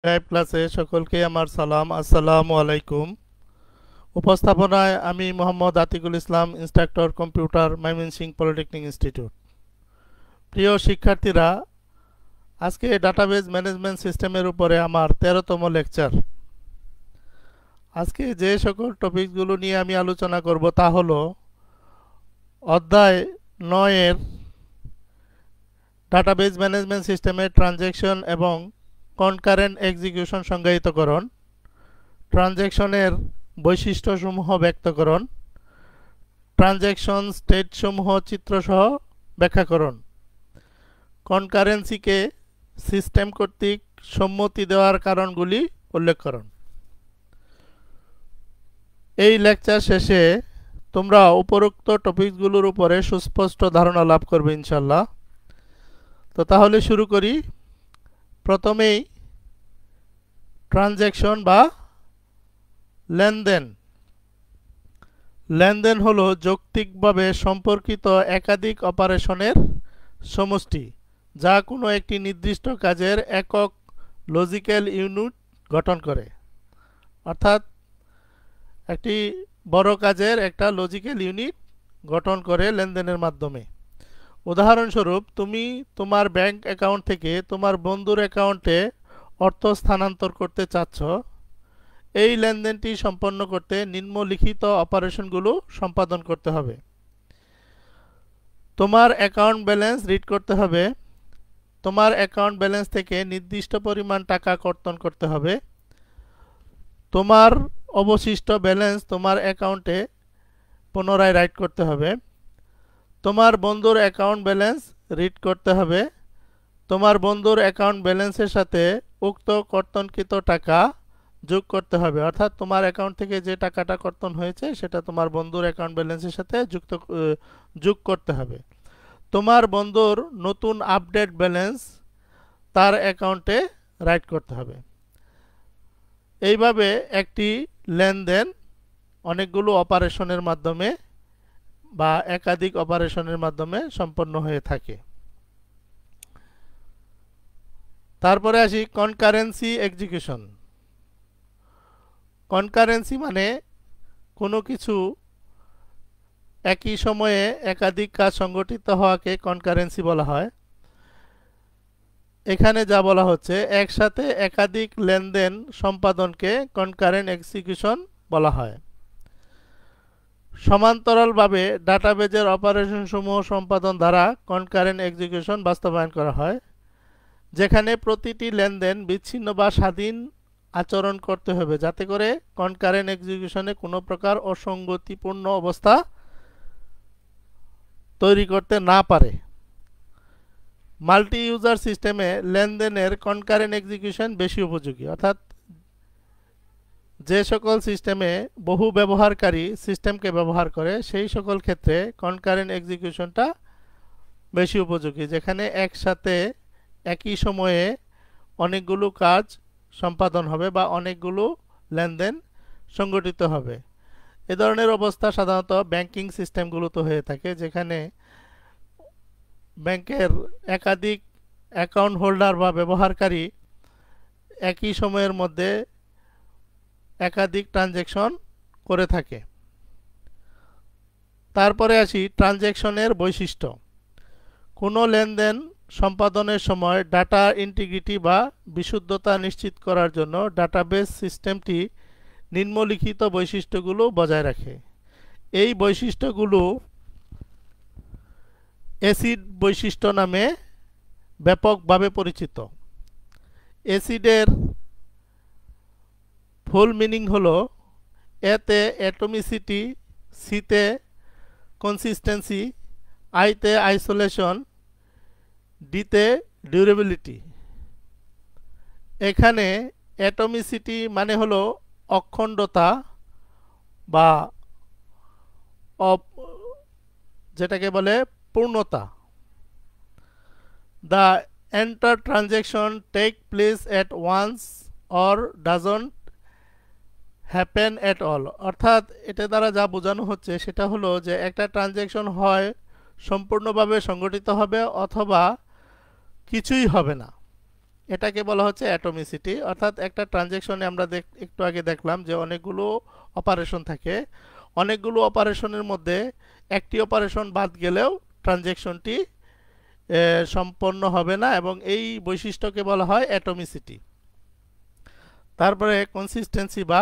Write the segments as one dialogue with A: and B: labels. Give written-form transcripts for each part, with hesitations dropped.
A: Live ক্লাসে সকলকে আমার সালাম। আসসালামু আলাইকুম। উপস্থাপনায় আমি Mohammad Atikul Islam, instructor computer, Mymensingh polytechnic institute. প্রিয় শিক্ষার্থীরা, আজকে ডাটাবেজ ম্যানেজমেন্ট সিস্টেমের উপরে আমার 13তম লেকচার। আজকে যে সকল টপিকগুলো নিয়ে আমি আলোচনা করব তা হলো অধ্যায় 9-এর ডাটাবেজ ম্যানেজমেন্ট সিস্টেমের ট্রানজ্যাকশন এবং কনকারেন্ট এক্সিকিউশন সংজ্ঞায়িতকরণ, ট্রানজ্যাকশনের বৈশিষ্ট্যসমূহ ব্যক্তকরণ, ট্রানজ্যাকশন স্টেটসমূহ চিত্রসহ ব্যাখ্যাকরণ, কনকারেন্সিকে সিস্টেম কর্তৃক সম্মতি দেওয়ার কারণগুলি উল্লেখকরণ। এই লেকচার শেষে তোমরা উপরোক্ত টপিকগুলোর উপরে সুস্পষ্ট ধারণা লাভ করবে ইনশাল্লাহ। তো তাহলে শুরু করি। প্রথমেই ট্রানজ্যাকশন বা লেনদেন। লেনদেন হলো যৌক্তিকভাবে সম্পর্কিত একাধিক অপারেশনের সমষ্টি, যা কোনো একটি নির্দিষ্ট কাজের একক লজিক্যাল ইউনিট গঠন করে। অর্থাৎ একটি বড় কাজের একটা লজিক্যাল ইউনিট গঠন করে লেনদেনের মাধ্যমে। উদাহরণস্বরূপ, তুমি তোমার ব্যাংক অ্যাকাউন্ট থেকে তোমার বন্ধুর অ্যাকাউন্টে অর্থ স্থানান্তর করতে চাচ্ছ। এই লেনদেনটি সম্পন্ন করতে নিম্নলিখিত অপারেশনগুলো সম্পাদন করতে হবে। তোমার অ্যাকাউন্ট ব্যালেন্স রিড করতে হবে, তোমার অ্যাকাউন্ট ব্যালেন্স থেকে নির্দিষ্ট পরিমাণ টাকা কর্তন করতে হবে, তোমার অবশিষ্ট ব্যালেন্স তোমার অ্যাকাউন্টে পুনরায় রাইট করতে হবে, তোমার বন্ধুর অ্যাকাউন্ট ব্যালেন্স রিড করতে হবে, তোমার বন্ধুর অ্যাকাউন্ট ব্যালেন্সের সাথে উক্ত কর্তনকৃত টাকা যোগ করতে হবে। অর্থাৎ তোমার অ্যাকাউন্ট থেকে যে টাকাটা কর্তন হয়েছে সেটা তোমার বন্ধুর অ্যাকাউন্ট ব্যালেন্সের সাথে যোগ করতে হবে। তোমার বন্ধুর নতুন আপডেট ব্যালেন্স তার অ্যাকাউন্টে রাইট করতে হবে। এইভাবে একটি লেনদেন অনেকগুলো অপারেশনের মাধ্যমে বা একাধিক অপারেশনের মাধ্যমে সম্পন্ন হয়ে থাকে। তারপরে আসি কনকারেন্সি এক্সিকিউশন। কনকারেন্সি মানে কোনো কিছু একই সময়ে একাধিক কাজ সংগঠিত হওয়াকে কনকারেন্সি বলা হয়। এখানে যা বলা হচ্ছে, একসাথে একাধিক লেনদেন সম্পাদনকে কনকারেন্ট এক্সিকিউশন বলা হয়। সমান্তরালভাবে ডাটাবেজের অপারেশনসমূহ সম্পাদন দ্বারা কনকারেন্ট এক্সিকিউশন বাস্তবায়ন করা হয়, যেখানে প্রতিটি লেনদেন বিচ্ছিন্ন বা স্বাধীন আচরণ করতে হবে যাতে করে কনকারেন্ট এক্সিকিউশনে কোনো প্রকার অসঙ্গতিপূর্ণ অবস্থা তৈরি করতে না পারে। মাল্টি ইউজার সিস্টেমে লেনদেনের কনকারেন্ট এক্সিকিউশন বেশি উপযোগী। অর্থাৎ যে সকল সিস্টেমে বহু ব্যবহারকারী সিস্টেমকে ব্যবহার করে সেই সকল ক্ষেত্রে কনকারেন্ট এক্সিকিউশনটা বেশি উপযোগী, যেখানে একসাথে একই সময়ে অনেকগুলো কাজ সম্পাদন হবে বা অনেকগুলো লেনদেন সংগঠিত হবে। এ ধরনের অবস্থা সাধারণত ব্যাংকিং সিস্টেমগুলোতে হয়ে থাকে, যেখানে ব্যাংকের একাধিক অ্যাকাউন্ট হোল্ডার বা ব্যবহারকারী একই সময়ের মধ্যে একাধিক ট্রানজ্যাকশন করে থাকে। তারপরে আসি ট্রানজ্যাকশনের বৈশিষ্ট্য। কোনো লেনদেন সম্পাদনের সময় ডাটা ইন্টিগ্রিটি বা বিশুদ্ধতা নিশ্চিত করার জন্য ডাটাবেস সিস্টেমটি নিম্নলিখিত বৈশিষ্ট্যগুলো বজায় রাখে। এই বৈশিষ্ট্যগুলো অ্যাসিড বৈশিষ্ট্য নামে ব্যাপকভাবে পরিচিত। অ্যাসিডের ফুল মিনিং হলো এতে অ্যাটমিসিটি, সিতে কনসিস্টেন্সি, আইতে আইসোলেশন, ডিতে ডিউরেবিলিটি। এখানে অ্যাটমিসিটি মানে হলো অখণ্ডতা বা যেটাকে বলে পূর্ণতা। The entire transaction take place at once or doesn't happen at all. অর্থাৎ এটা দ্বারা যা বোঝানো হচ্ছে সেটা হলো যে একটা ট্রানজ্যাকশন হয় সম্পূর্ণভাবে সংগঠিত হবে অথবা কিছুই হবে না। এটাকে বলা হচ্ছে অ্যাটমিসিটি। অর্থাৎ একটা ট্রানজ্যাকশনে আমরা একটু আগে দেখলাম যে অনেকগুলো অপারেশন থাকে, অনেকগুলো অপারেশনের মধ্যে একটি অপারেশন বাদ গেলেও ট্রানজ্যাকশনটি সম্পন্ন হবে না, এবং এই বৈশিষ্ট্যকে বলা হয় অ্যাটমিসিটি। তারপরে কনসিস্টেন্সি বা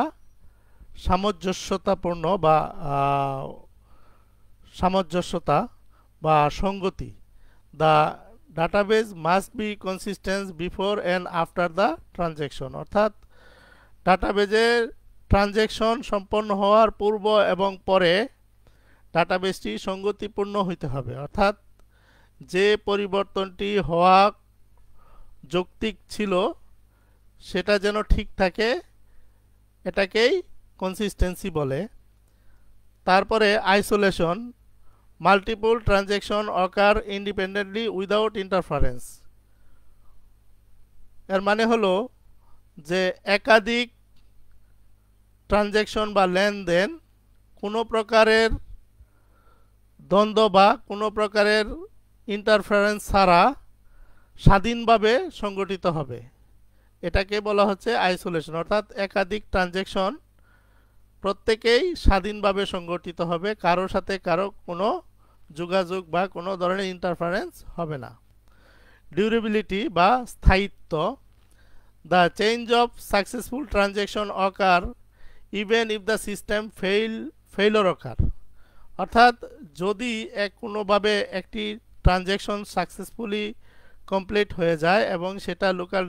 A: সামঞ্জস্যতাপূর্ণ বা সামঞ্জস্যতা বা সঙ্গতি। The database must be consistent before and after the transaction. অর্থাৎ ডাটাবেজের ট্রানজ্যাকশন সম্পন্ন হওয়ার পূর্ব এবং পরে ডাটাবেসটি সঙ্গতিপূর্ণ হইতে হবে। অর্থাৎ যে পরিবর্তনটি হওয়া যৌক্তিক ছিল সেটা যেন ঠিক থাকে, এটাকেই কনসিস্টেন্সি বলে। তারপরে আইসোলেশন, মাল্টিপল ট্রানজ্যাকশন অকার ইন্ডিপেন্ডেন্টলি উইদাউট ইন্টারফারেন্স। এর মানে হলো যে একাধিক ট্রানজ্যাকশন বা লেনদেন কোনো প্রকারের দ্বন্দ্ব বা কোনো প্রকারের ইন্টারফারেন্স ছাড়া স্বাধীনভাবে সংগঠিত হবে, এটাকে বলা হচ্ছে আইসোলেশন। অর্থাৎ একাধিক ট্রানজ্যাকশন প্রত্যেকেই স্বাধীনভাবে সংগঠিত হবে, কারোর সাথে কারো কোনো যোগাযোগ বা কোনো ধরনের ইন্টারফারেন্স হবে না। ডিউরেবিলিটি বা স্থায়িত্ব, the change of successful transaction occur even if the system failure occur. অর্থাৎ যদি কোনোভাবে একটি ট্রানজ্যাকশন সাকসেসফুলি কমপ্লিট হয়ে যায় এবং সেটা লোকাল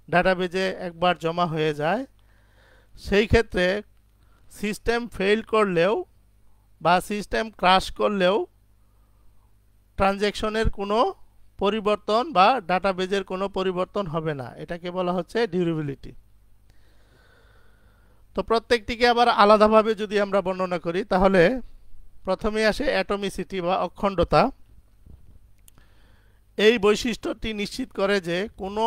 A: ডাটাবেজে একবার জমা হয়ে যায়, সেই ক্ষেত্রে সিস্টেম ফেল করলেও বা সিস্টেম ক্রাশ করলেও ট্রানজ্যাকশনের কোনো পরিবর্তন বা ডাটাবেজের কোনো পরিবর্তন হবে না, এটাকে বলা হচ্ছে ডিউরেবিলিটি। তো প্রত্যেকটিকে আবার আলাদাভাবে যদি আমরা বর্ণনা করি তাহলে প্রথমে আসে অ্যাটমিসিটি বা অখণ্ডতা। এই বৈশিষ্ট্যটি নিশ্চিত করে যে কোনো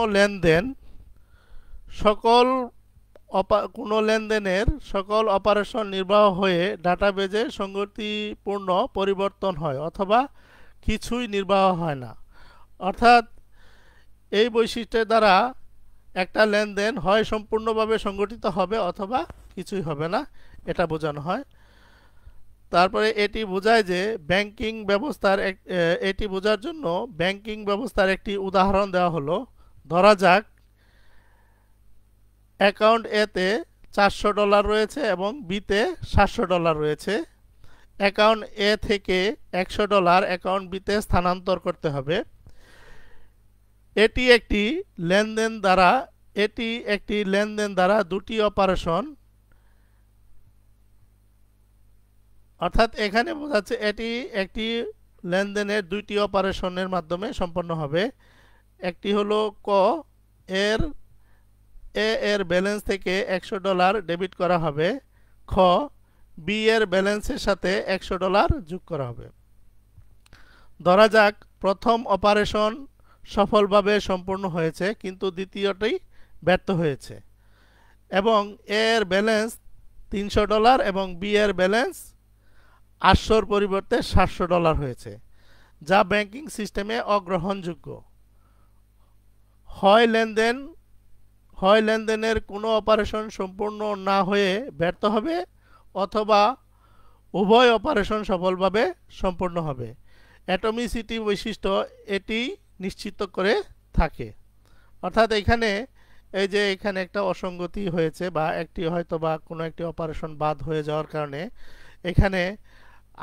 A: লেনদেনের সকল অপারেশন নির্বাহ হয়ে ডাটাবেজে সঙ্গতিপূর্ণ পরিবর্তন হয় অথবা কিছুই নির্বাহ হয় না। অর্থাৎ এই বৈশিষ্ট্যের দ্বারা একটা লেনদেন হয় সম্পূর্ণভাবে সংগঠিত হবে অথবা কিছুই হবে না, এটা বোঝানো হয়। তারপরে এটি বোঝায় যে এটি বোঝার জন্য ব্যাংকিং ব্যবস্থার একটি উদাহরণ দেওয়া হলো। ধরা যাক অ্যাকাউন্ট এতে $400 রয়েছে এবং বিতে $700 রয়েছে। অ্যাকাউন্ট এ থেকে $100 অ্যাকাউন্ট বিতে স্থানান্তর করতে হবে। এটি একটি লেনদেন দ্বারা দুটি অপারেশন, অর্থাৎ এখানে বোঝাচ্ছে এটি একটি লেনদেনের দুইটি অপারেশনের মাধ্যমে সম্পন্ন হবে। একটি হলো এর ব্যালেন্স থেকে $100 ডেবিট করা হবে, বি এর ব্যালেন্সের সাথে $100 যোগ করা হবে। ধরা যাক প্রথম অপারেশন সফলভাবে সম্পূর্ণ হয়েছে কিন্তু দ্বিতীয়টি ব্যর্থ হয়েছে এবং এর ব্যালেন্স $300 এবং বি এর ব্যালেন্স 800 পরিবর্তে $700 হয়েছে, যা ব্যাংকিং সিস্টেমে অগ্রহণযোগ্য। হয় লেনদেনের কোনো অপারেশন সম্পূর্ণ না হয়ে ব্যর্থ হবে অথবা উভয় অপারেশন সফলভাবে সম্পন্ন হবে। অ্যাটমিসিটি বৈশিষ্ট্য এটি নিশ্চিত করে থাকে। অর্থাৎ এখানে একটা অসঙ্গতি হয়েছে বা হয়তো বা কোনো একটি অপারেশন বাদ হয়ে যাওয়ার কারণে এখানে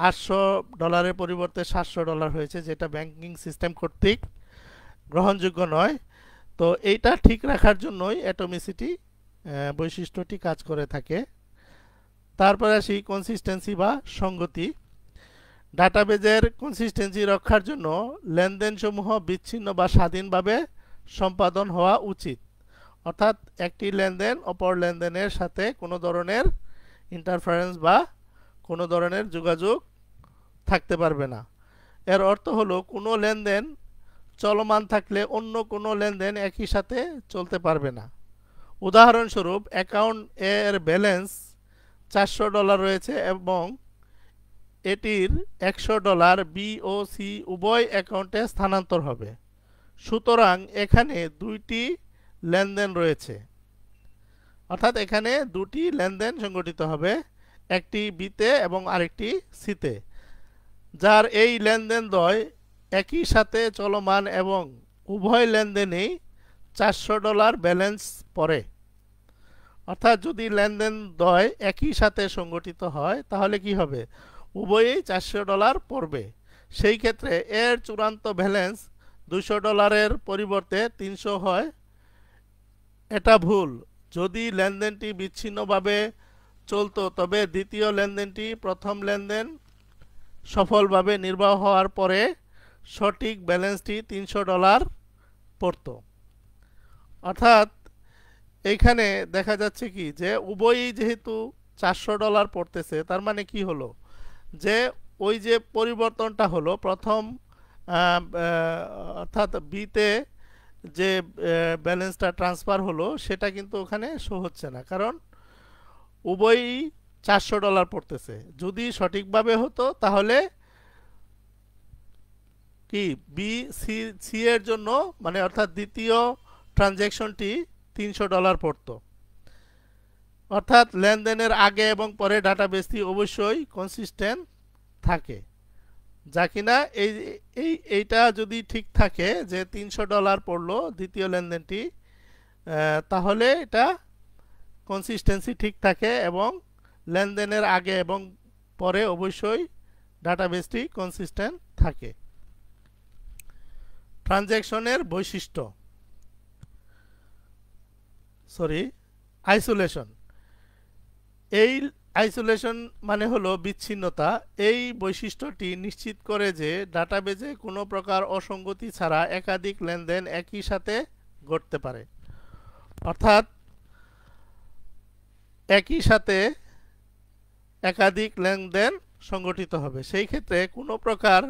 A: $800 পরিবর্তে $700 হয়েছে, যেটা ব্যাংকিং সিস্টেম কর্তৃক গ্রহণযোগ্য নয়। তো এইটা ঠিক রাখার জন্যই অ্যাটমিসিটি বৈশিষ্ট্যটি কাজ করে থাকে। তারপরে আসি কনসিস্টেন্সি বা সঙ্গতি। ডাটাবেজের কনসিস্টেন্সি রক্ষার জন্য লেনদেনসমূহ বিচ্ছিন্ন বা স্বাধীনভাবে সম্পাদন হওয়া উচিত। অর্থাৎ একটি লেনদেন অপর লেনদেনের সাথে কোনো ধরনের ইন্টারফারেন্স বা কোনো ধরনের যোগাযোগ থাকতে পারবে না। এর অর্থ হলো কোনো লেনদেন চলমান থাকলে অন্য কোনো লেনদেন একই সাথে চলতে পারবে না। উদাহরণস্বরূপ অ্যাকাউন্ট এর ব্যালেন্স $400 রয়েছে এবং এটির $100 বি ও সি উভয় অ্যাকাউন্টে স্থানান্তর হবে। সুতরাং এখানে দুইটি লেনদেন রয়েছে, অর্থাৎ এখানে দুটি লেনদেন সংগঠিত হবে, একটি বিতে এবং আরেকটি সিতে, যার এই লেনদেন দ্বয় একই সাথে চলমান এবং উভয় লেনদেনেই $400 ব্যালেন্স পড়ে। অর্থাৎ যদি লেনদেন দ্বয় একই সাথে সংগঠিত হয় তাহলে কি হবে, উভয়েই $400 পড়বে। সেই ক্ষেত্রে এর চূড়ান্ত ব্যালেন্স $200 পরিবর্তে 300 হয়। এটা ভুল। যদি লেনদেনটি বিচ্ছিন্নভাবে চলতো তবে দ্বিতীয় লেনদেনটি প্রথম লেনদেন সফলভাবে নির্বাহ হওয়ার পরে সঠিক ব্যালেন্সটি $300 পড়তো। অর্থাৎ এইখানে দেখা যাচ্ছে কি যে উভয়ই যেহেতু $400 পড়তেছে, তার মানে কি হলো যে ওই যে পরিবর্তনটা হলো প্রথম অর্থাৎ বিতে যে ব্যালেন্সটা ট্রান্সফার হলো সেটা কিন্তু ওখানে শো হচ্ছে না, কারণ উভয়ই $400 পড়তেছে। যদি সঠিকভাবে হতো তাহলে কি বি সি এর জন্য মানে অর্থাৎ দ্বিতীয় ট্রানজ্যাকশনটি $300 পড়তো। অর্থাৎ লেনদেনের আগে এবং পরে ডাটাবেসটি অবশ্যই কনসিস্টেন্ট থাকে, যা কিনা এইটা যদি ঠিক থাকে যে $300 পড়লো দ্বিতীয় লেনদেনটি, তাহলে এটা কনসিস্টেন্সি ঠিক থাকে এবং লেনদেনের আগে এবং পরে অবশ্যই ডাটাবেসটি কনসিস্টেন্ট থাকে। ট্রানজ্যাকশনের বৈশিষ্ট্য আইসোলেশন। এই আইসোলেশন মানে হলো বিচ্ছিন্নতা। এই বৈশিষ্ট্যটি নিশ্চিত করে যে ডাটাবেজে কোনো প্রকার অসঙ্গতি ছাড়া একাধিক লেনদেন একই সাথে ঘটতে পারে। অর্থাৎ একই সাথে একাধিক লেনদেন সংগঠিত হবে, সেই ক্ষেত্রে কোনো প্রকার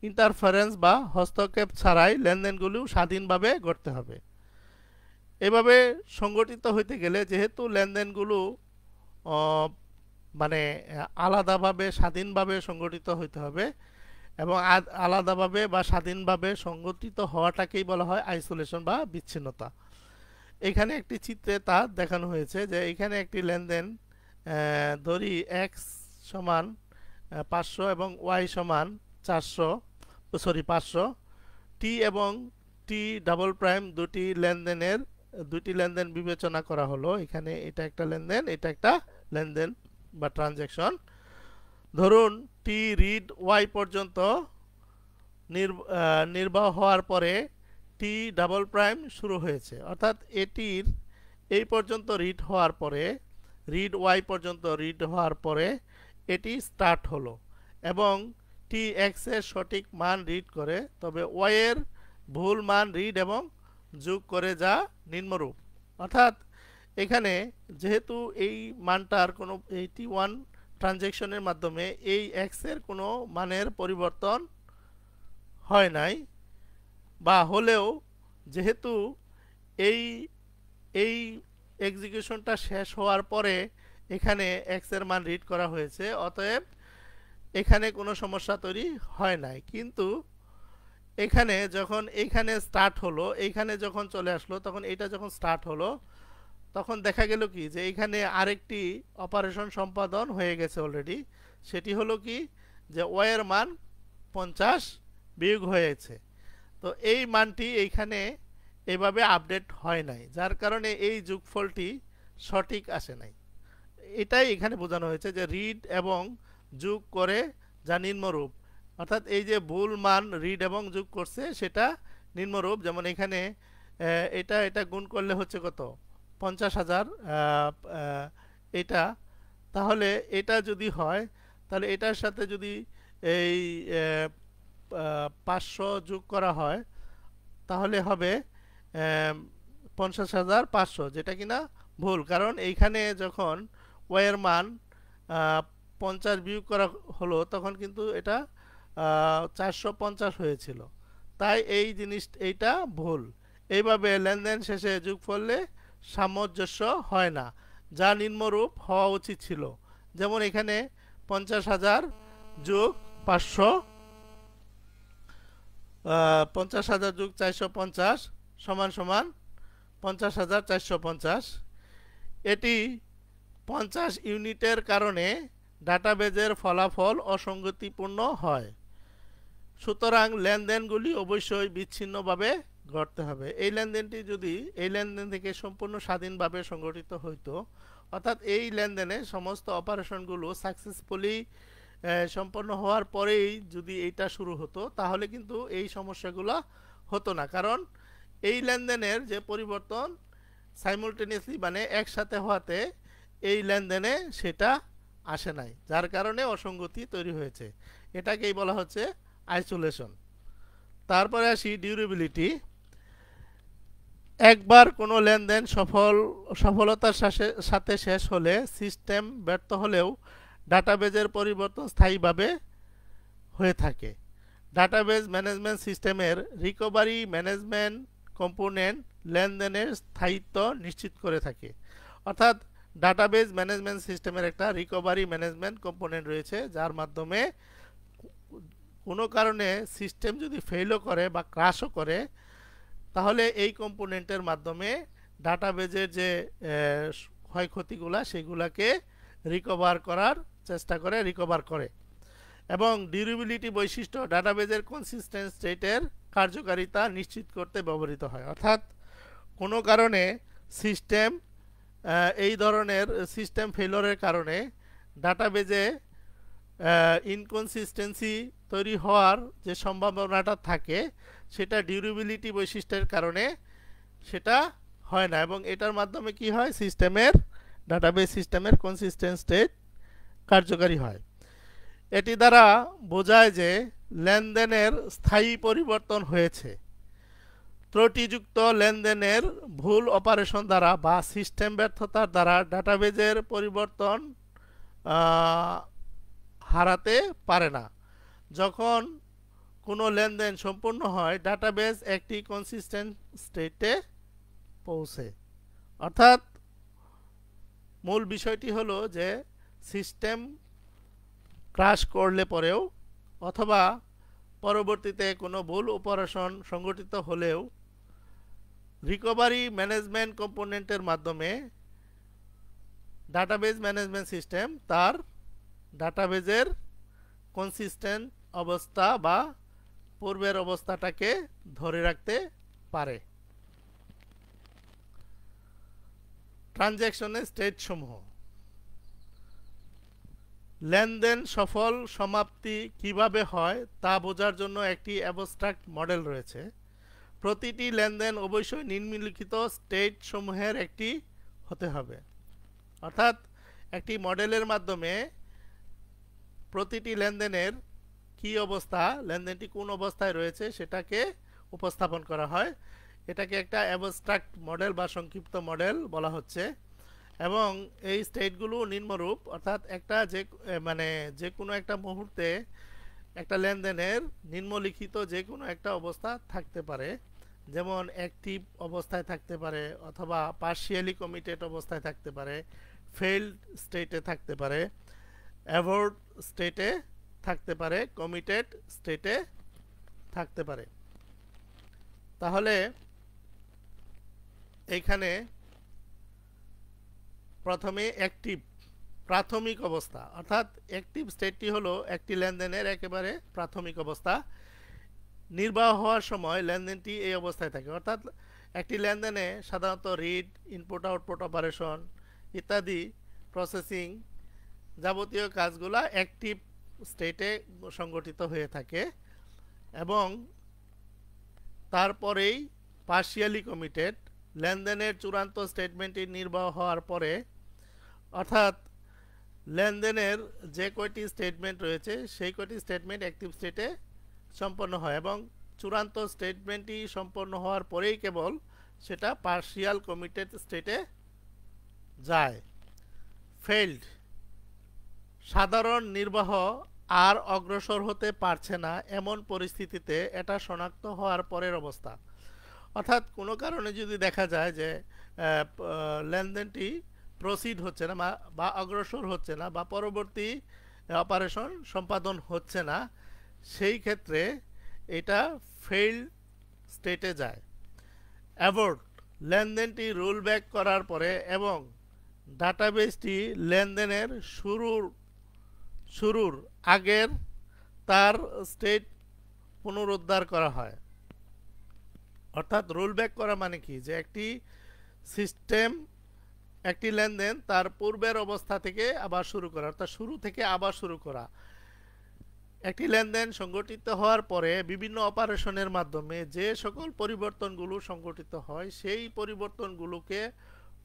A: ইন্টারফারেন্স বা হস্তক্ষেপ ছাড়াই লেনদেনগুলো স্বাধীনভাবে ঘটতে হবে। এভাবে সংগঠিত হইতে গেলে যেহেতু লেনদেনগুলো মানে আলাদাভাবে স্বাধীনভাবে সংগঠিত হইতে হবে এবং আলাদাভাবে বা স্বাধীনভাবে সংগঠিত হওয়াটাকেই বলা হয় আইসোলেশন বা বিচ্ছিন্নতা। এখানে একটি চিত্রে তা দেখানো হয়েছে যে এখানে একটি লেনদেন ধরি x সমান 500 এবং y সমান 500, টি এবং টি ডাবল প্রাইম দুটি লেনদেন বিবেচনা করা হলো। এখানে এটা একটা লেনদেন, এটা একটা লেনদেন বা ট্রানজ্যাকশন। ধরুন টি রিড ওয়াই পর্যন্ত নির্বাহ হওয়ার পরে টি ডাবল প্রাইম শুরু হয়েছে, অর্থাৎ এটির এই পর্যন্ত রিড হওয়ার পরে রিড ওয়াই পর্যন্ত রিড হওয়ার পরে এটি স্টার্ট হলো এবং টি এক্স এর সঠিক মান রিড করে, তবে ওয়াই এর ভুল মান রিড এবং যোগ করে যা নিম্নরূপ। অর্থাৎ এখানে যেহেতু এই মানটার কোনো 81 ট্রানজ্যাকশনের মাধ্যমে এই এক্স এর কোনো মানের পরিবর্তন হয় নাই, বা হলেও যেহেতু এই এই এক্সিকিউশনটা শেষ হওয়ার পরে এখানে এক্স এর মান রিড করা হয়েছে, অতএব এখানে কোনো সমস্যা তৈরি হয় নাই। কিন্তু এখানে যখন এইখানে স্টার্ট হলো, এইখানে যখন চলে আসলো, তখন এটা যখন স্টার্ট হলো তখন দেখা গেল কি যে এইখানে আরেকটি অপারেশন সম্পাদন হয়ে গেছে অলরেডি। সেটি হলো কি যে ওয়াই এর মান 50 বিয়োগ হয়েছে। তো এই মানটি এইখানে এভাবে আপডেট হয় নাই, যার কারণে এই যোগফলটি সঠিক আসে নাই। এটাই এখানে বোঝানো হয়েছে যে রিড এবং যোগ করে যা নিম্নরূপ, অর্থাৎ এই যে ভুল মান রিড এবং যোগ করছে সেটা নিম্নরূপ। যেমন এখানে এটা গুণ করলে হচ্ছে কত, 50,000 এটা, তাহলে এটা যদি হয় তাহলে এটার সাথে যদি এই 500 যোগ করা হয় তাহলে হবে 50,500, যেটা কিনা ভুল, কারণ এইখানে যখন ওয়াইয়ের মান 50 বিয়োগ করা হলো তখন কিন্তু এটা 450 হয়েছিল, তাই এই এইটা ভুল। এইভাবে লেনদেন শেষে যোগফলে সামঞ্জস্য হয় না, যা নিম্নরূপ হওয়া উচিত ছিল। যেমন এখানে 50,000 যোগ 500 50,000 যোগ 450 সমান সমান 50,450। এটি 50 ইউনিটের কারণে ডাটাবেজের ফলাফল অসঙ্গতিপূর্ণ হয়। সুতরাং লেনদেনগুলি অবশ্যই বিচ্ছিন্নভাবে ঘটতে হবে। এই লেনদেন থেকে সম্পূর্ণ স্বাধীনভাবে সংগঠিত হইতো, অর্থাৎ এই লেনদেনে সমস্ত অপারেশনগুলো সাকসেসফুলি সম্পন্ন হওয়ার পরেই যদি এইটা শুরু হতো, তাহলে কিন্তু এই সমস্যাগুলো হতো না। কারণ এই লেনদেনের যে পরিবর্তন সাইমultaneously মানে একসাথে হওয়াতে এই লেনদেনে সেটা আসে নাই, যার কারণে অসঙ্গতি তৈরি হয়েছে। এটাকেই বলা হচ্ছে আইসোলেশন। তারপরে আসি ডিউরেবিলিটি। একবার কোনো লেনদেন সফলতার সাথে শেষ হলে সিস্টেম ব্যর্থ হলেও ডাটাবেজের পরিবর্তন স্থায়ীভাবে হয়ে থাকে। ডাটাবেজ ম্যানেজমেন্ট সিস্টেমের রিকভারি ম্যানেজমেন্ট কম্পোনেন্ট লেনদেনের স্থায়িত্ব নিশ্চিত করে থাকে। অর্থাৎ ডাটাবেজ ম্যানেজমেন্ট সিস্টেমের একটা রিকভারি ম্যানেজমেন্ট কম্পোনেন্ট রয়েছে, যার মাধ্যমে কোনো কারণে সিস্টেম যদি ফেলও করে বা ক্রাশও করে, তাহলে এই কম্পোনেন্টের মাধ্যমে ডাটাবেজের যে ক্ষয়ক্ষতিগুলো সেগুলোকে রিকভার করার চেষ্টা করে, রিকভার করে। এবং ডিউরেবিলিটি বৈশিষ্ট্য ডাটাবেজের কনসিস্টেন্ট স্টেটের কার্যকারিতা নিশ্চিত করতে ব্যবহৃত হয়। অর্থাৎ কোনো কারণে সিস্টেম এই ধরনের সিস্টেম ফেলোরের কারণে ডাটাবেজে ইনকনসিস্টেন্সি তৈরি হওয়ার যে সম্ভাবনাটা থাকে, সেটা ডিউরেবিলিটি বৈশিষ্ট্যের কারণে সেটা হয় না, এবং এটার মাধ্যমে কি হয়, ডাটাবেজ সিস্টেমের কনসিস্টেন্ট স্টেট কার্যকারী হয়। এটি দ্বারা বোঝায় যে লেনদেনের স্থায়ী পরিবর্তন হয়েছে। ত্রুটিযুক্ত লেনদেনের ভুল অপারেশন দ্বারা বা সিস্টেম ব্যর্থতার দ্বারা ডাটাবেজের পরিবর্তন হারাতে পারে না। যখন কোনো লেনদেন সম্পূর্ণ হয়, ডাটাবেজ একটি কনসিস্টেন্ট স্টেটে পৌঁছে। অর্থাৎ মূল বিষয়টি হলো যে সিস্টেম ক্রাশ করলে পরেও অথবা পরবর্তীতে কোনো ভুল অপারেশন সংঘটিত হলেও রিকভারি ম্যানেজমেন্ট কম্পোনেন্টের মাধ্যমে ডাটাবেজ ম্যানেজমেন্ট সিস্টেম তার ডাটাবেজের কনসিস্টেন্ট অবস্থা বা পূর্বের অবস্থাটাকে ধরে রাখতে পারে। ট্রানজ্যাকশনের স্টেট সমূহ। লেনদেন সফল সমাপ্তি কিভাবে হয় তা বোঝার জন্য একটি অ্যাবস্ট্রাক্ট মডেল রয়েছে। প্রতিটি লেনদেন অবশ্যই নিম্নলিখিত স্টেট সমূহের একটি হতে হবে। অর্থাৎ একটি মডেলের মাধ্যমে প্রতিটি লেনদেনের কি অবস্থা, লেনদেনটি কোন অবস্থায় রয়েছে সেটাকে উপস্থাপন করা হয়। এটাকে একটা অ্যাবস্ট্রাক্ট মডেল বা সংক্ষিপ্ত মডেল বলা হচ্ছে। এবং এই স্টেটগুলো নিম্নরূপ, অর্থাৎ একটা যে কোনো একটা মুহূর্তে একটা লেনদেনের নিম্নলিখিত যে কোনো একটা অবস্থা থাকতে পারে। যেমন অ্যাক্টিভ অবস্থায় থাকতে পারে, অথবা পার্শিয়ালি কমিটেড অবস্থায় থাকতে পারে, ফেইল্ড স্টেটে থাকতে পারে, অ্যাভয়েড স্টেটে থাকতে পারে, কমিটেড স্টেটে থাকতে পারে। তাহলে এইখানে প্রথমে অ্যাক্টিভ প্রাথমিক অবস্থা, অর্থাৎ অ্যাক্টিভ স্টেটটি হলো একটি লেনদেনের একেবারে প্রাথমিক অবস্থা। নির্বাহ হওয়ার সময় লেনদেনটি এই অবস্থায় থাকে। অর্থাৎ একটি লেনদেনে সাধারণত রিড, ইনপুট আউটপুট অপারেশন ইত্যাদি প্রসেসিং যাবতীয় কাজগুলো অ্যাক্টিভ স্টেটে সংগঠিত হয়ে থাকে, এবং তারপরেই পার্শিয়ালি কমিটেড লেনদেনের চূড়ান্ত স্টেটমেন্টটি নির্বাহ হওয়ার পরে, অর্থাৎ লেনদেনের যে কয়টি স্টেটমেন্ট রয়েছে সেই কয়টি স্টেটমেন্ট অ্যাক্টিভ স্টেটে সম্পন্ন হয়, এবং চূড়ান্ত স্টেটমেন্টটি সম্পন্ন হওয়ার পরেই কেবল সেটা পার্শিয়াল কমিটেড স্টেটে যায়। ফেইল্ড সাধারণ নির্বাহ আর অগ্রসর হতে পারছে না এমন পরিস্থিতিতে এটা শনাক্ত হওয়ার পরের অবস্থা। অর্থাৎ কোনো কারণে যদি দেখা যায় যে লেনদেনটি প্রসিড হচ্ছে না বা অগ্রসর হচ্ছে না বা পরবর্তী অপারেশন সম্পাদন হচ্ছে না, সেই ক্ষেত্রে এটা ফেইল স্টেটে যায়। অ্যাবর্ট, লেনদেনটি রোল ব্যাক করার পরে এবং ডাটাবেসটি লেনদেনের শুরুর আগের তার স্টেট পুনরুদ্ধার করা হয়। অর্থাৎ রোল ব্যাক করা মানে কি, যে একটি সিস্টেম একটি লেনদেন তার পূর্বের অবস্থা থেকে আবার শুরু করা, অর্থাৎ শুরু থেকে আবার শুরু করা। একটি লেনদেন সংগঠিত হওয়ার পরে বিভিন্ন অপারেশনের মাধ্যমে যে সকল পরিবর্তনগুলো সংগঠিত হয় সেই পরিবর্তনগুলোকে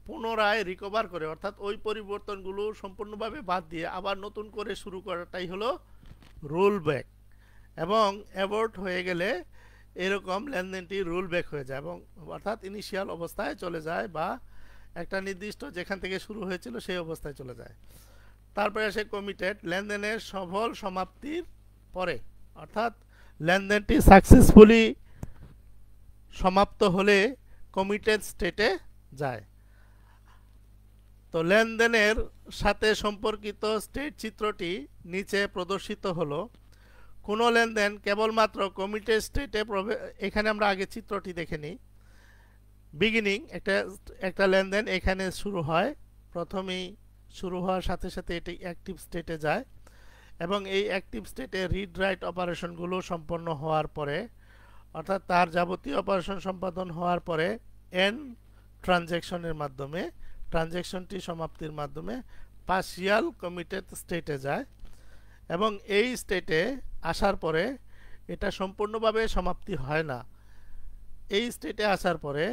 A: পুনরায় রিকভার করে, অর্থাৎ ওই পরিবর্তনগুলো সম্পূর্ণভাবে বাদ দিয়ে আবার নতুন করে শুরু করাটাই হলো রোল ব্যাক। এবং অ্যাবর্ট হয়ে গেলে এরকম লেনদেনটি রোল ব্যাক হয়ে যায় এবং অর্থাৎ ইনিশিয়াল অবস্থায় চলে যায় বা একটা নির্দিষ্ট যেখান থেকে শুরু হয়েছিল সেই অবস্থায় চলে যায়। তারপরে আসে কমিটেড, লেনদেনের সফল সমাপ্তির পরে, অর্থাৎ লেনদেনটি সাকসেসফুলি সমাপ্ত হলে কমিটেড স্টেটে যায়। তো লেনদেনের সাথে সম্পর্কিত স্টেট চিত্রটি নিচে প্রদর্শিত হলো। কোনো লেনদেন কেবলমাত্র কমিটেড স্টেটে এখানে আমরা আগে চিত্রটি দেখে নিই। বিগিনিং, একটা লেনদেন এখানে শুরু হয়, প্রথমেই শুরু হওয়ার সাথে সাথে এটি অ্যাক্টিভ স্টেটে যায় এবং এই অ্যাক্টিভ স্টেটে রিড রাইট অপারেশনগুলো সম্পন্ন হওয়ার পরে, অর্থাৎ তার যাবতীয় অপারেশন সম্পাদন হওয়ার পরে এন ট্রানজ্যাকশনের মাধ্যমে, ট্রানজ্যাকশনটি সমাপ্তির মাধ্যমে পার্শিয়াল কমিটেড স্টেটে যায় এবং এই স্টেটে আসার পরে এটা সম্পূর্ণভাবে সমাপ্তি হয় না। এই স্টেটে আসার পরে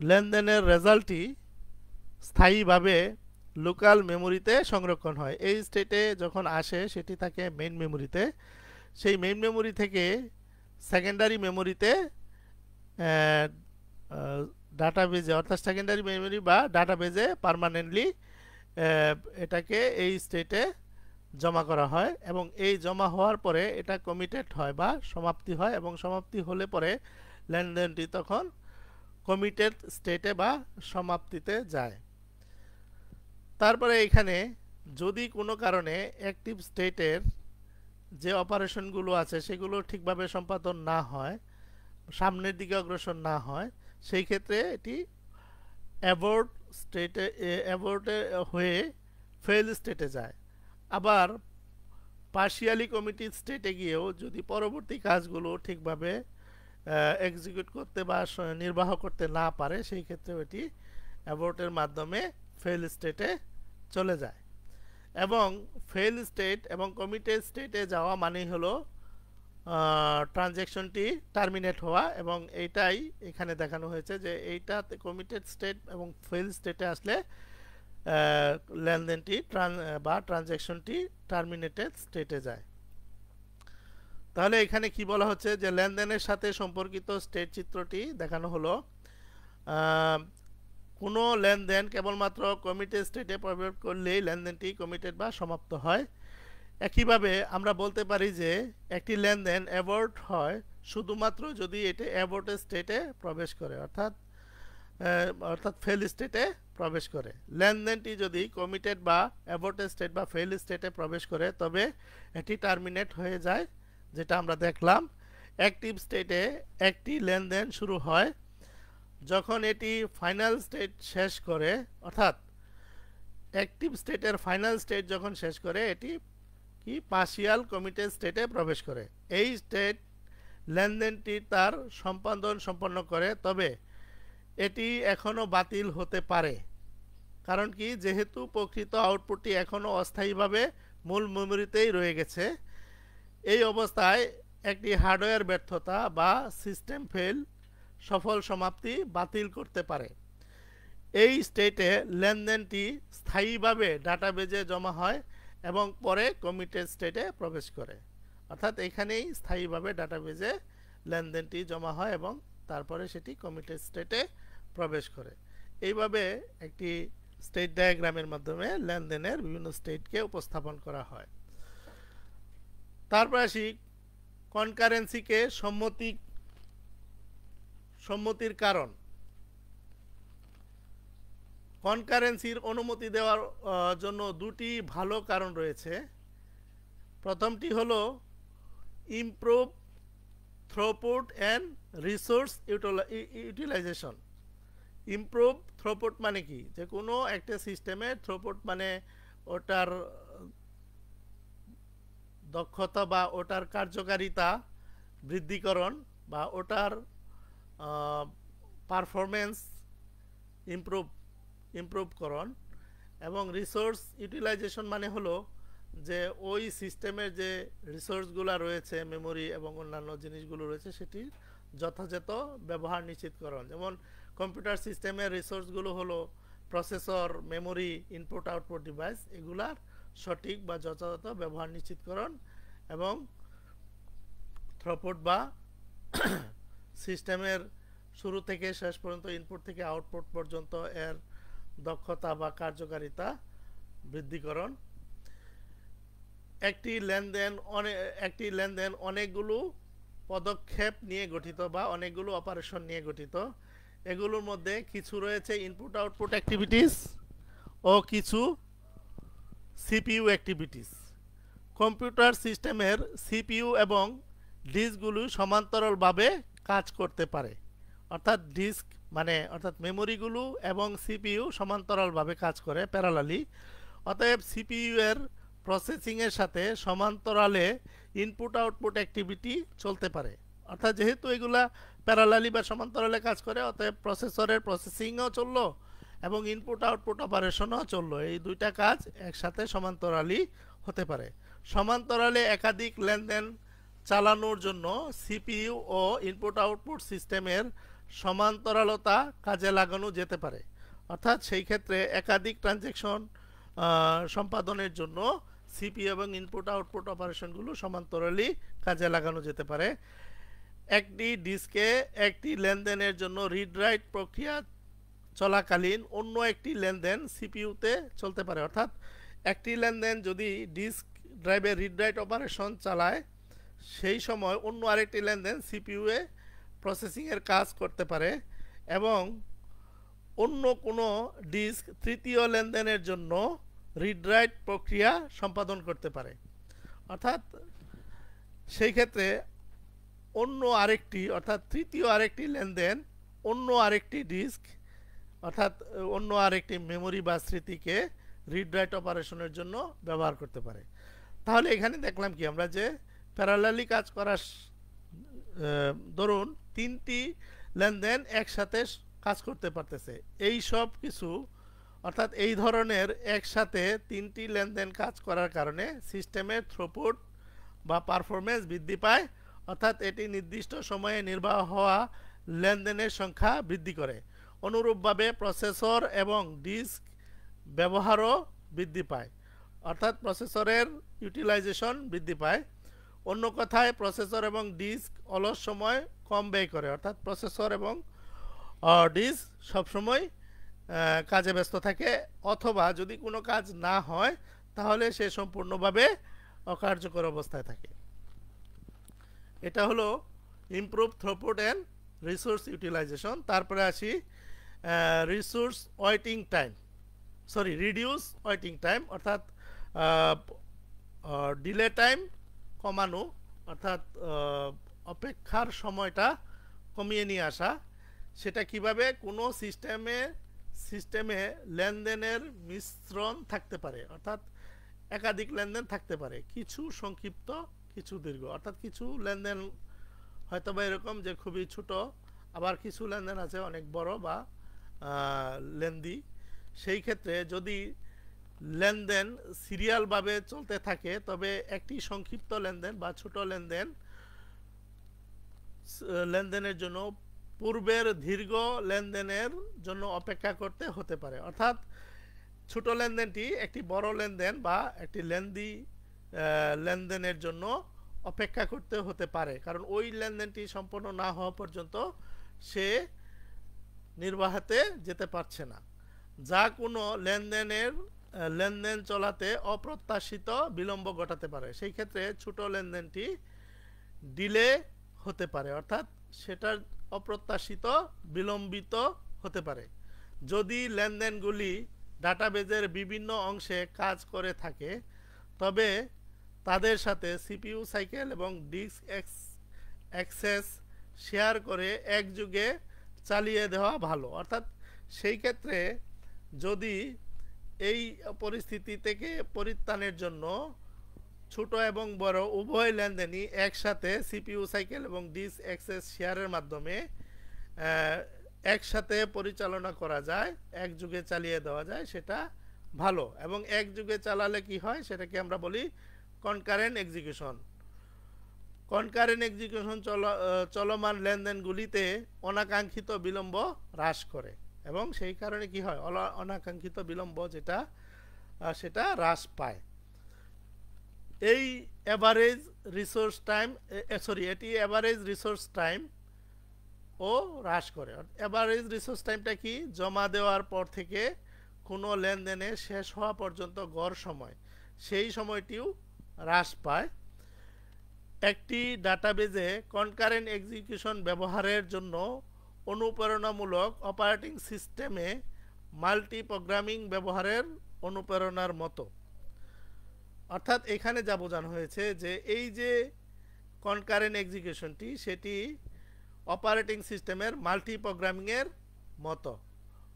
A: লেনদেনের রেজাল্টটি স্থায়ীভাবে লোকাল মেমোরিতে সংরক্ষণ হয়। এই স্টেটে যখন আসে সেটি থাকে মেইন মেমোরিতে, সেই মেইন মেমোরি থেকে সেকেন্ডারি মেমোরিতে ডাটাবেজে, অর্থাৎ সেকেন্ডারি মেমোরি বা ডাটাবেজে পার্মানেন্টলি এটাকে এই স্টেটে জমা করা হয় এবং এই জমা হওয়ার পরে এটা কমিটেড হয় বা সমাপ্তি হয় এবং সমাপ্তি হলে পরে লেনদেনটি তখন কমিটেড স্টেটে বা সমাপ্তিতে যায়। তারপরে এখানে যদি কোনো কারণে অ্যাক্টিভ স্টেটের যে অপারেশনগুলো আছে সেগুলো ঠিকভাবে সম্পাদন না হয়, সামনের দিকে অগ্রসর না হয়, সেই ক্ষেত্রে এটি অ্যাবর্ট হয়ে ফেল স্টেটে যায়। আবার পার্শিয়ালি কমিটেড স্টেটে গিয়েও যদি পরবর্তী কাজগুলো ঠিকভাবে এক্সিকিউট করতে বা নির্বাহ করতে না পারে, সেই ক্ষেত্রে এটি অ্যাবর্টের মাধ্যমে ফেল স্টেটে চলে যায়। এবং ফেল স্টেট এবং কমিটেড স্টেটে যাওয়া মানেই হলো ট্রানজ্যাকশনটি টার্মিনেট হওয়া এবং এইটাই এখানে দেখানো হয়েছে যে এইটাতে কমিটেড স্টেট এবং ফেল স্টেটে আসলে লেনদেনটি বা ট্রানজ্যাকশনটি টার্মিনেটেড স্টেটে যায়। তাহলে এখানে কি বলা হচ্ছে যে লেনদেনের সাথে সম্পর্কিত স্টেট চিত্রটি দেখানো হলো। কোনো লেনদেন কেবলমাত্র কমিটেড স্টেটে প্রবেশ করলেই লেনদেনটি কমিটেড বা সমাপ্ত হয়। একইভাবে আমরা বলতে পারি যে একটি লেনদেন অ্যাবর্ট হয় শুধুমাত্র যদি এটি অ্যাবর্টেড স্টেটে প্রবেশ করে, অর্থাৎ ফেল স্টেটে প্রবেশ করে। লেনদেনটি যদি কমিটেড বা অ্যাবর্টেড স্টেট বা ফেল স্টেটে প্রবেশ করে তবে এটি টার্মিনেট হয়ে যায়, যেটা আমরা দেখলাম। অ্যাক্টিভ স্টেটে একটি লেনদেন শুরু হয় যখন এটি ফাইনাল স্টেট শেষ করে, অর্থাৎ অ্যাক্টিভ স্টেটের ফাইনাল স্টেট যখন শেষ করে এটি কি পার্শিয়াল কমিটেড স্টেটে প্রবেশ করে। এই স্টেট লেনদেনটি তার সম্পাদন সম্পন্ন করে, তবে এটি এখনও বাতিল হতে পারে। কারণ কি, যেহেতু প্রকৃত আউটপুটটি এখনও অস্থায়ীভাবে মূল মেমোরিতেই রয়ে গেছে। এই অবস্থায় একটি হার্ডওয়্যার ব্যর্থতা বা সিস্টেম ফেল সফল সমাপ্তি বাতিল করতে পারে। এই স্টেটে লেনদেনটি স্থায়ীভাবে ডাটাবেজে জমা হয় এবং পরে কমিটেড স্টেটে প্রবেশ করে, অর্থাৎ এখানেই স্থায়ীভাবে ডাটাবেজে লেনদেনটি জমা হয় এবং তারপরে সেটি কমিটেড স্টেটে প্রবেশ করে। এইভাবে একটি স্টেট ডায়াগ্রামের মাধ্যমে লেনদেনের বিভিন্ন স্টেটকে উপস্থাপন করা হয়। তারপর আসি কনকারেন্সিকে সম্মতির কারণ। কনকারেন্সির অনুমতি দেওয়ার জন্য দুটি ভালো কারণ রয়েছে। প্রথমটি হলো improve throughput and resource utilization. Improve throughput মানে কি, যে কোনো একটা সিস্টেমের থ্রুপুট মানে ওটার দক্ষতা বা ওটার কার্যকারিতা বৃদ্ধিকরণ বা ওটার পারফরমেন্স ইমপ্রুভকরণ। এবং রিসোর্স ইউটিলাইজেশন মানে হলো যে ওই সিস্টেমের যে রিসোর্সগুলো রয়েছে, মেমোরি এবং অন্যান্য জিনিসগুলো রয়েছে, সেটির যথাযথ ব্যবহার নিশ্চিতকরণ। যেমন কম্পিউটার সিস্টেমের রিসোর্সগুলো হলো processor, memory, input output device, এগুলার সঠিক বা যথাযথ ব্যবহার নিশ্চিতকরণ এবং থ্রুপুট বা সিস্টেমের শুরু থেকে শেষ পর্যন্ত ইনপুট থেকে আউটপুট পর্যন্ত এর দক্ষতা বা কার্যকারিতা বৃদ্ধিকরণ। একটি লেনদেন অনেকগুলো পদক্ষেপ নিয়ে গঠিত বা অনেকগুলো অপারেশন নিয়ে গঠিত। এগুলোর মধ্যে কিছু রয়েছে ইনপুট আউটপুট অ্যাক্টিভিটিস ও কিছু সিপিইউ অ্যাক্টিভিটিস। কম্পিউটার সিস্টেমের সিপিইউ এবং ডিস্কগুলো সমান্তরালভাবে কাজ করতে পারে। অর্থাৎ ডিস্ক মানে অর্থাৎ মেমোরিগুলো এবং সিপিইউ সমান্তরালভাবে কাজ করে, প্যারালালি। অতএব সিপিইউ এর প্রসেসিংয়ের সাথে সমান্তরালে ইনপুট আউটপুট অ্যাক্টিভিটি চলতে পারে। অর্থাৎ যেহেতু এগুলা প্যারালালি বা সমান্তরালে কাজ করে, অতএব প্রসেসরের প্রসেসিংও চললো এবং ইনপুট আউটপুট অপারেশনও চললো। এই দুইটা কাজ একসাথে সমান্তরালি হতে পারে। সমান্তরালে একাধিক লেনদেন চালানোর জন্য সিপিইউ ও ইনপুট আউটপুট সিস্টেমের সমান্তরালতা কাজে লাগানো যেতে পারে। অর্থাৎ সেই ক্ষেত্রে একাধিক ট্রানজ্যাকশন সম্পাদনের জন্য সিপিইউ এবং ইনপুট আউটপুট অপারেশনগুলো সমান্তরালি কাজে লাগানো যেতে পারে। একটি ডিস্কে একটি লেনদেনের জন্য রিড রাইট প্রক্রিয়া চলাকালীন অন্য একটি লেনদেন সিপিইউতে চলতে পারে। অর্থাৎ একটি লেনদেন যদি ডিস্ক ড্রাইভে রিড রাইট অপারেশন চালায়, সেই সময় অন্য আরেকটি লেনদেন সিপিইউয়ে প্রসেসিংয়ের কাজ করতে পারে এবং অন্য কোনো ডিস্ক তৃতীয় লেনদেনের জন্য রিড রাইট প্রক্রিয়া সম্পাদন করতে পারে। অর্থাৎ সেই ক্ষেত্রে অন্য আরেকটি অর্থাৎ তৃতীয় আরেকটি লেনদেন অন্য আরেকটি ডিস্ক অর্থাৎ অন্য আরেকটি মেমোরি বা স্মৃতিকে রিড রাইট অপারেশনের জন্য ব্যবহার করতে পারে। তাহলে এখানে দেখলাম কি আমরা, যে প্যারালালি কাজ করার ধরুন তিনটি লেনদেন একসাথে কাজ করতে পারতেছে। এই সব কিছু অর্থাৎ এই ধরনের একসাথে তিনটি লেনদেন কাজ করার কারণে সিস্টেমের থ্রুপুট বা পারফরমেন্স বৃদ্ধি পায়। অর্থাৎ এটি নির্দিষ্ট সময়ে নির্বাহ হওয়া লেনদেনের সংখ্যা বৃদ্ধি করে। অনুরূপভাবে প্রসেসর এবং ডিস্ক ব্যবহারও বৃদ্ধি পায়, অর্থাৎ প্রসেসরের ইউটিলাইজেশন বৃদ্ধি পায়। অন্য কথায় প্রসেসর এবং ডিস্ক অলস সময় কম ব্যয় করে। অর্থাৎ প্রসেসর এবং ডিস্ক সবসময় কাজে ব্যস্ত থাকে, অথবা যদি কোনো কাজ না হয় তাহলে সে সম্পূর্ণভাবে অকার্যকর অবস্থায় থাকে। এটা হলো improve throughput and resource utilization. তারপরে আসি resource waiting time, reduce waiting time, অর্থাৎ ডিলে টাইম কমানো, অর্থাৎ অপেক্ষার সময়টা কমিয়ে নিয়ে আসা। সেটা কিভাবে? কোনো সিস্টেমে লেনদেনের মিশ্রণ থাকতে পারে, অর্থাৎ একাধিক লেনদেন থাকতে পারে, কিছু সংক্ষিপ্ত কিছু দীর্ঘ। অর্থাৎ কিছু লেনদেন হয়তো বা এরকম যে খুবই ছোট, আবার কিছু লেনদেন আছে অনেক বড় বা লেন্দি। সেই ক্ষেত্রে যদি লেনদেন সিরিয়ালভাবে চলতে থাকে, তবে একটি সংক্ষিপ্ত লেনদেন বা ছোট লেনদেনের জন্য পূর্বের দীর্ঘ লেনদেনের জন্য অপেক্ষা করতে হতে পারে। অর্থাৎ ছোট লেনদেনটি একটি বড় লেনদেন বা একটি লেনদেনের জন্য অপেক্ষা করতে হতে পারে, কারণ ওই লেনদেনটি সম্পন্ন না হওয়া পর্যন্ত সে নির্বাহতে যেতে পারছে না, যা কোনো লেনদেন চলাতে অপ্রত্যাশিত বিলম্ব ঘটাতে পারে। সেই ক্ষেত্রে ছোট লেনদেনটি ডিলে হতে পারে, অর্থাৎ সেটার অপ্রত্যাশিত বিলম্বিত হতে পারে। যদি লেনদেনগুলি ডাটাবেজের বিভিন্ন অংশে কাজ করে থাকে, তবে তাদের সাথে সিপিইউ সাইকেল এবং ডিস্ক অ্যাক্সেস শেয়ার করে একযোগে চালিয়ে দেওয়া ভালো। অর্থাৎ সেই ক্ষেত্রে যদি এই পরিস্থিতি থেকে পরিত্রাণের জন্য ছোট এবং বড় উভয় লেনদেনই একসাথে সিপিইউ সাইকেল এবং ডিস্ক অ্যাক্সেস শেয়ারের মাধ্যমে একসাথে পরিচালনা করা যায়, একযোগে চালিয়ে দেওয়া যায়, সেটা ভালো। এবং একযোগে চালালে কি হয় সেটাকে আমরা বলি কনকারেন্ট এক্সিকিউশন। কনকারেন্ট এক্সিকিউশন চলমান লেনদেনগুলিতে অনাকাঙ্ক্ষিত বিলম্ব হ্রাস করে এবং সেই কারণে কি হয়, অনাকাঙ্ক্ষিত বিলম্ব যেটা সেটা হ্রাস পায়। এই অ্যাভারেজ রিসোর্স টাইম এটি অ্যাভারেজ রিসোর্স টাইম ও হ্রাস করে। অ্যাভারেজ রিসোর্স টাইমটা কি, জমা দেওয়ার পর থেকে কোনো লেনদেনে শেষ হওয়া পর্যন্ত গড় সময়, সেই সময়টিও হ্রাস পায়। একটি ডাটাবেজে কনকারেন্ট এক্সিকিউশন ব্যবহারের জন্য অনুপ্রেরণামূলক অপারেটিং সিস্টেমে মাল্টি প্রোগ্রামিং ব্যবহারের অনুপ্রেরণার মতো। অর্থাৎ এখানে যা বোঝানো হয়েছে যে এই যে কনকারেন্ট এক্সিকিউশনটি সেটি অপারেটিং সিস্টেমের মাল্টি প্রোগ্রামিংয়ের মতো।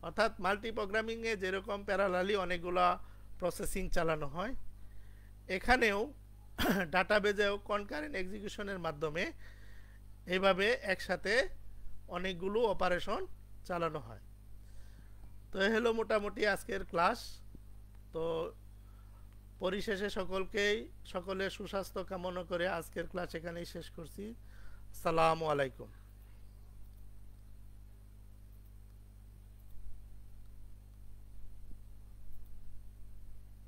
A: অর্থাৎ মাল্টি প্রোগ্রামিংয়ে যেরকম প্যারালালি অনেকগুলো প্রসেসিং চালানো হয়, এখানেও ডাটাবেজেও কনকারেন্ট এক্সিকিউশনের মাধ্যমে এইভাবে একসাথে অনেকগুলো অপারেশন চালানো হয়। তো এই হলো মোটামুটি আজকের ক্লাস। তো পরিশেষে সকলের সুস্বাস্থ্য কামনা করে আজকের ক্লাস এখানেই শেষ করছি। আসসালামু আলাইকুম।